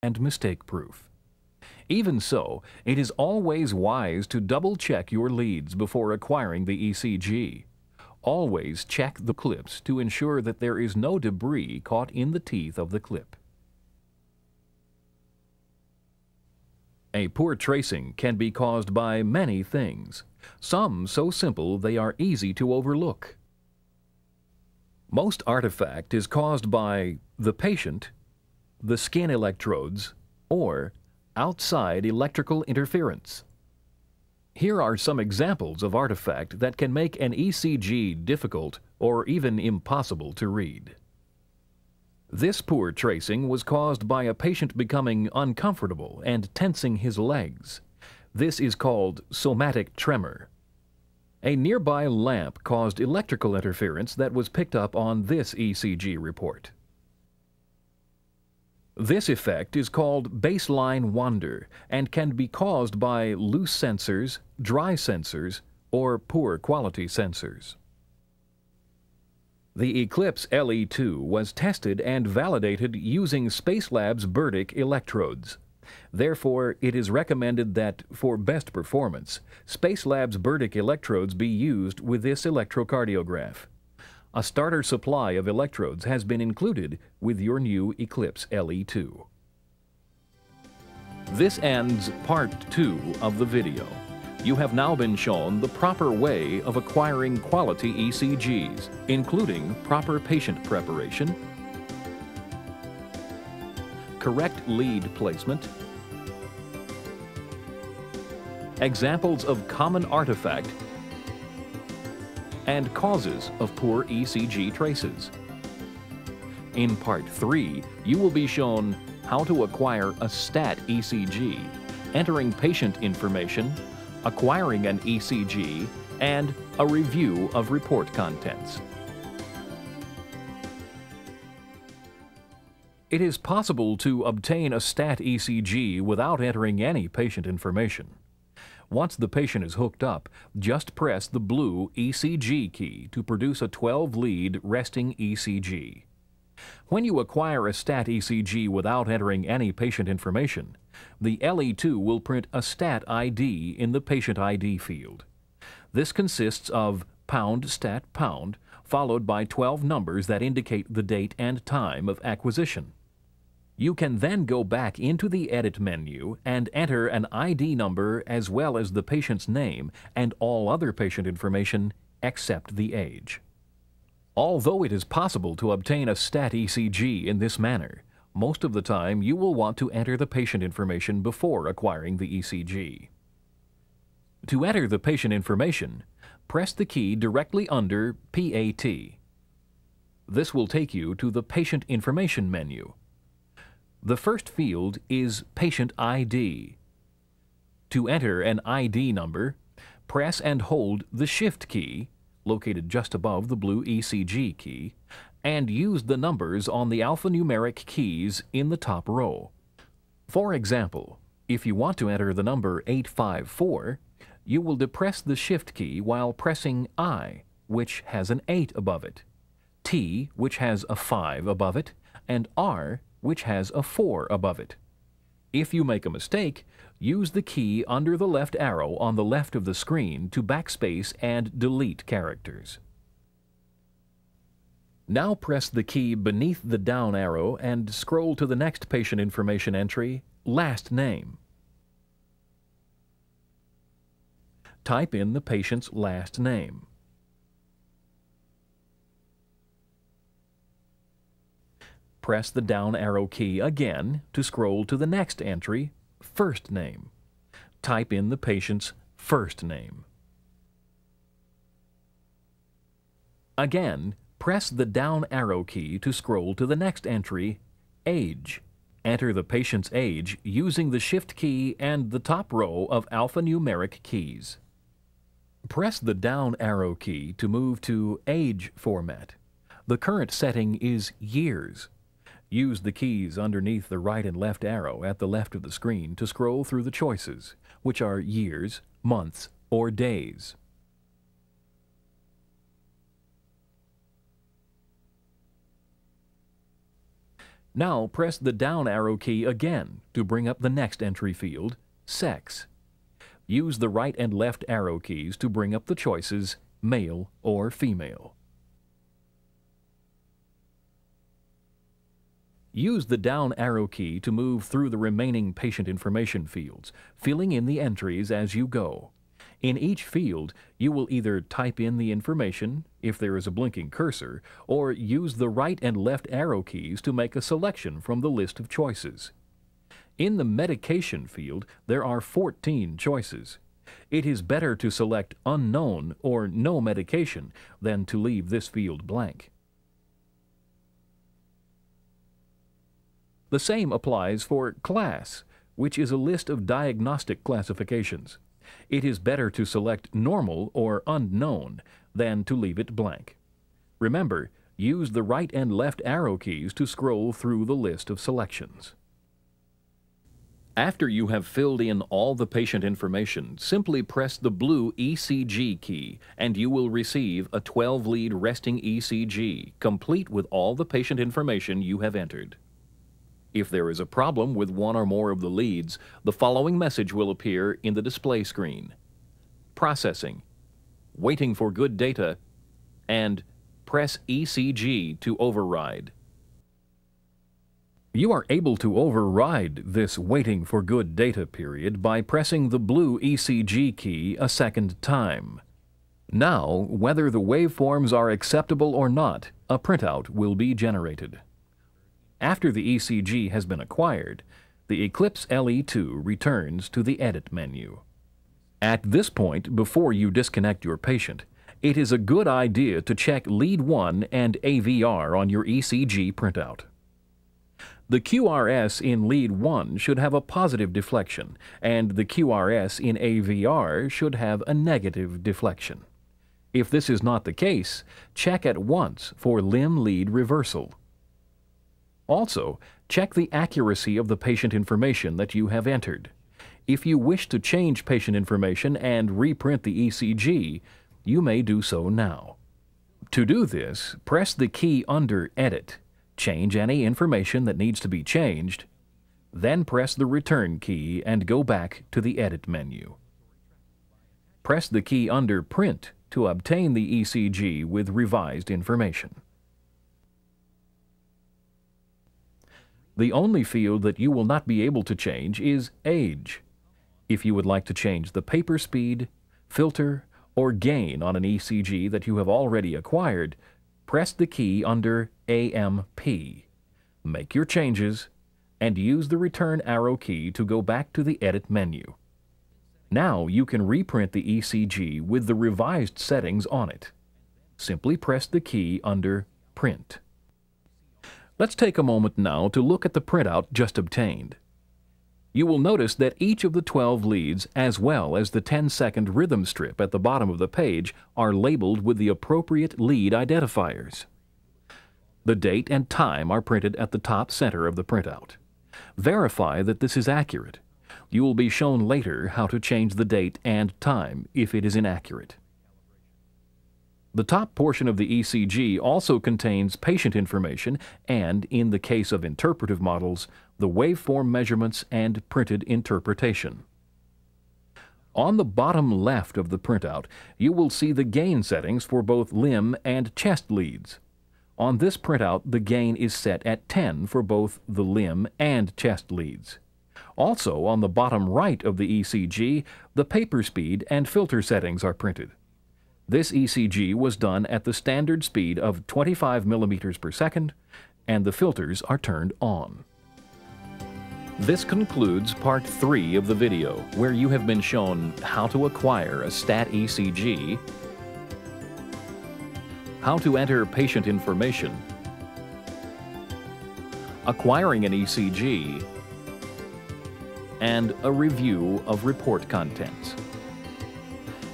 and mistake-proof. Even so, it is always wise to double-check your leads before acquiring the ECG. Always check the clips to ensure that there is no debris caught in the teeth of the clip. A poor tracing can be caused by many things, some so simple they are easy to overlook. Most artifact is caused by the patient, the skin electrodes, or outside electrical interference. Here are some examples of artifact that can make an ECG difficult or even impossible to read. This poor tracing was caused by a patient becoming uncomfortable and tensing his legs. This is called somatic tremor. A nearby lamp caused electrical interference that was picked up on this ECG report. This effect is called baseline wander and can be caused by loose sensors, dry sensors, or poor quality sensors. The Eclipse LE2 was tested and validated using Spacelab's Burdick electrodes. Therefore, it is recommended that, for best performance, Spacelab's Burdick electrodes be used with this electrocardiograph. A starter supply of electrodes has been included with your new Eclipse LE2. This ends part 2 of the video. You have now been shown the proper way of acquiring quality ECGs, including proper patient preparation, correct lead placement, examples of common artifact, and causes of poor ECG traces. In Part 3, you will be shown how to acquire a STAT ECG, entering patient information, acquiring an ECG, and a review of report contents. It is possible to obtain a STAT ECG without entering any patient information. Once the patient is hooked up, just press the blue ECG key to produce a 12-lead resting ECG. When you acquire a STAT ECG without entering any patient information, the LE2 will print a STAT ID in the patient ID field. This consists of #stat#, followed by 12 numbers that indicate the date and time of acquisition. You can then go back into the Edit menu and enter an ID number as well as the patient's name and all other patient information except the age. Although it is possible to obtain a STAT ECG in this manner, most of the time you will want to enter the patient information before acquiring the ECG. To enter the patient information, press the key directly under PAT. This will take you to the Patient Information menu. The first field is Patient ID. To enter an ID number, press and hold the Shift key, located just above the blue ECG key, and use the numbers on the alphanumeric keys in the top row. For example, if you want to enter the number 854, you will depress the Shift key while pressing I, which has an 8 above it, T, which has a 5 above it, and R, which has a 4 above it. If you make a mistake, use the key under the left arrow on the left of the screen to backspace and delete characters. Now press the key beneath the down arrow and scroll to the next patient information entry, Last Name. Type in the patient's last name. Press the down arrow key again to scroll to the next entry, First Name. Type in the patient's first name. Again, press the down arrow key to scroll to the next entry, Age. Enter the patient's age using the Shift key and the top row of alphanumeric keys. Press the down arrow key to move to Age Format. The current setting is Years. Use the keys underneath the right and left arrow at the left of the screen to scroll through the choices, which are years, months, or days. Now press the down arrow key again to bring up the next entry field, sex. Use the right and left arrow keys to bring up the choices male or female. Use the down arrow key to move through the remaining patient information fields, filling in the entries as you go. In each field, you will either type in the information, if there is a blinking cursor, or use the right and left arrow keys to make a selection from the list of choices. In the medication field, there are 14 choices. It is better to select unknown or no medication than to leave this field blank. The same applies for class, which is a list of diagnostic classifications. It is better to select normal or unknown than to leave it blank. Remember, use the right and left arrow keys to scroll through the list of selections. After you have filled in all the patient information, simply press the blue ECG key and you will receive a 12-lead resting ECG, complete with all the patient information you have entered. If there is a problem with one or more of the leads, the following message will appear in the display screen. Processing, waiting for good data, and press ECG to override. You are able to override this waiting for good data period by pressing the blue ECG key a second time. Now, whether the waveforms are acceptable or not, a printout will be generated. After the ECG has been acquired, the Eclipse LE2 returns to the Edit menu. At this point, before you disconnect your patient, it is a good idea to check Lead 1 and AVR on your ECG printout. The QRS in Lead 1 should have a positive deflection, and the QRS in AVR should have a negative deflection. If this is not the case, check at once for limb lead reversal. Also, check the accuracy of the patient information that you have entered. If you wish to change patient information and reprint the ECG, you may do so now. To do this, press the key under Edit, change any information that needs to be changed, then press the Return key and go back to the Edit menu. Press the key under Print to obtain the ECG with revised information. The only field that you will not be able to change is age. If you would like to change the paper speed, filter, or gain on an ECG that you have already acquired, press the key under AMP. Make your changes, and use the return arrow key to go back to the Edit menu. Now you can reprint the ECG with the revised settings on it. Simply press the key under Print. Let's take a moment now to look at the printout just obtained. You will notice that each of the 12 leads, as well as the 10-second rhythm strip at the bottom of the page, are labeled with the appropriate lead identifiers. The date and time are printed at the top center of the printout. Verify that this is accurate. You will be shown later how to change the date and time if it is inaccurate. The top portion of the ECG also contains patient information and, in the case of interpretive models, the waveform measurements and printed interpretation. On the bottom left of the printout, you will see the gain settings for both limb and chest leads. On this printout, the gain is set at 10 for both the limb and chest leads. Also, on the bottom right of the ECG, the paper speed and filter settings are printed. This ECG was done at the standard speed of 25 millimeters per second, and the filters are turned on. This concludes part 3 of the video, where you have been shown how to acquire a STAT ECG, how to enter patient information, acquiring an ECG, and a review of report contents.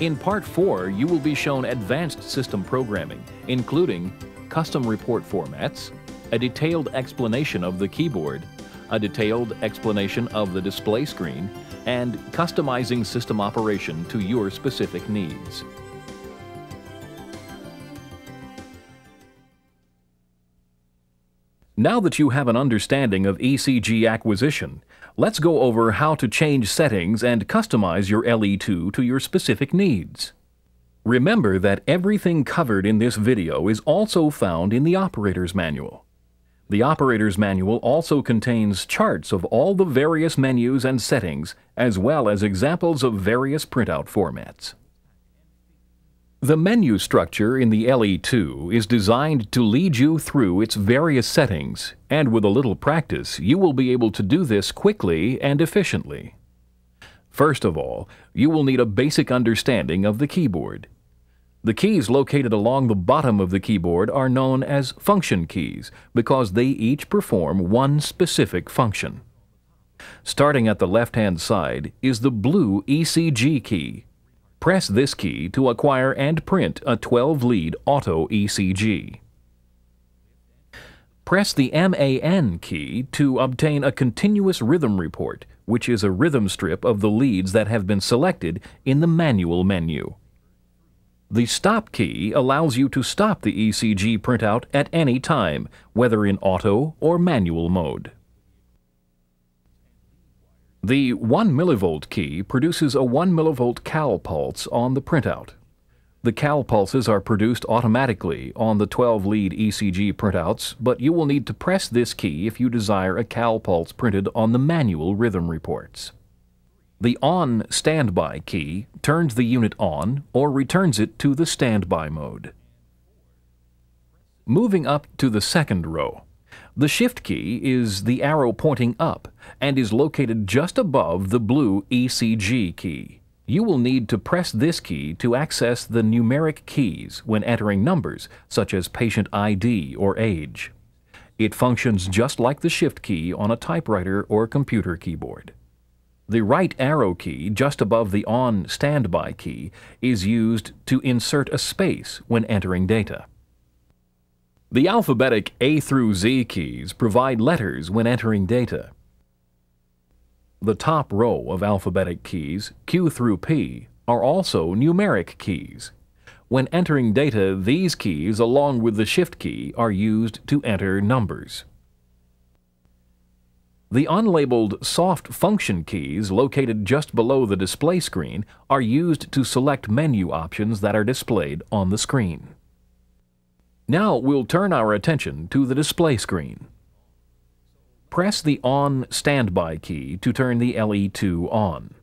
In Part 4, you will be shown advanced system programming, including custom report formats, a detailed explanation of the keyboard, a detailed explanation of the display screen, and customizing system operation to your specific needs. Now that you have an understanding of ECG acquisition, let's go over how to change settings and customize your LE2 to your specific needs. Remember that everything covered in this video is also found in the operator's manual. The operator's manual also contains charts of all the various menus and settings, as well as examples of various printout formats. The menu structure in the LE2 is designed to lead you through its various settings, and with a little practice, you will be able to do this quickly and efficiently. First of all, you will need a basic understanding of the keyboard. The keys located along the bottom of the keyboard are known as function keys because they each perform one specific function. Starting at the left-hand side is the blue ECG key. Press this key to acquire and print a 12-lead auto ECG. Press the MAN key to obtain a continuous rhythm report, which is a rhythm strip of the leads that have been selected in the manual menu. The Stop key allows you to stop the ECG printout at any time, whether in auto or manual mode. The 1 mV key produces a 1 mV cal pulse on the printout. The cal pulses are produced automatically on the 12-lead ECG printouts, but you will need to press this key if you desire a cal pulse printed on the manual rhythm reports. The On Standby key turns the unit on or returns it to the standby mode. Moving up to the second row, the Shift key is the arrow pointing up and is located just above the blue ECG key. You will need to press this key to access the numeric keys when entering numbers such as patient ID or age. It functions just like the Shift key on a typewriter or computer keyboard. The right arrow key just above the On Standby key is used to insert a space when entering data. The alphabetic A through Z keys provide letters when entering data. The top row of alphabetic keys, Q through P, are also numeric keys. When entering data, these keys, along with the Shift key, are used to enter numbers. The unlabeled soft function keys located just below the display screen are used to select menu options that are displayed on the screen. Now we'll turn our attention to the display screen. Press the On Standby key to turn the LE2 on.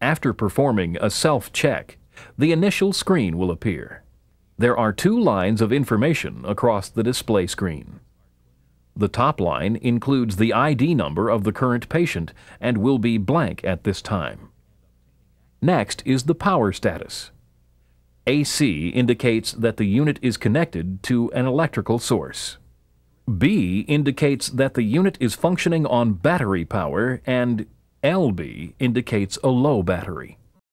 After performing a self-check, the initial screen will appear. There are two lines of information across the display screen. The top line includes the ID number of the current patient and will be blank at this time. Next is the power status. AC indicates that the unit is connected to an electrical source. B indicates that the unit is functioning on battery power, and LB indicates a low battery.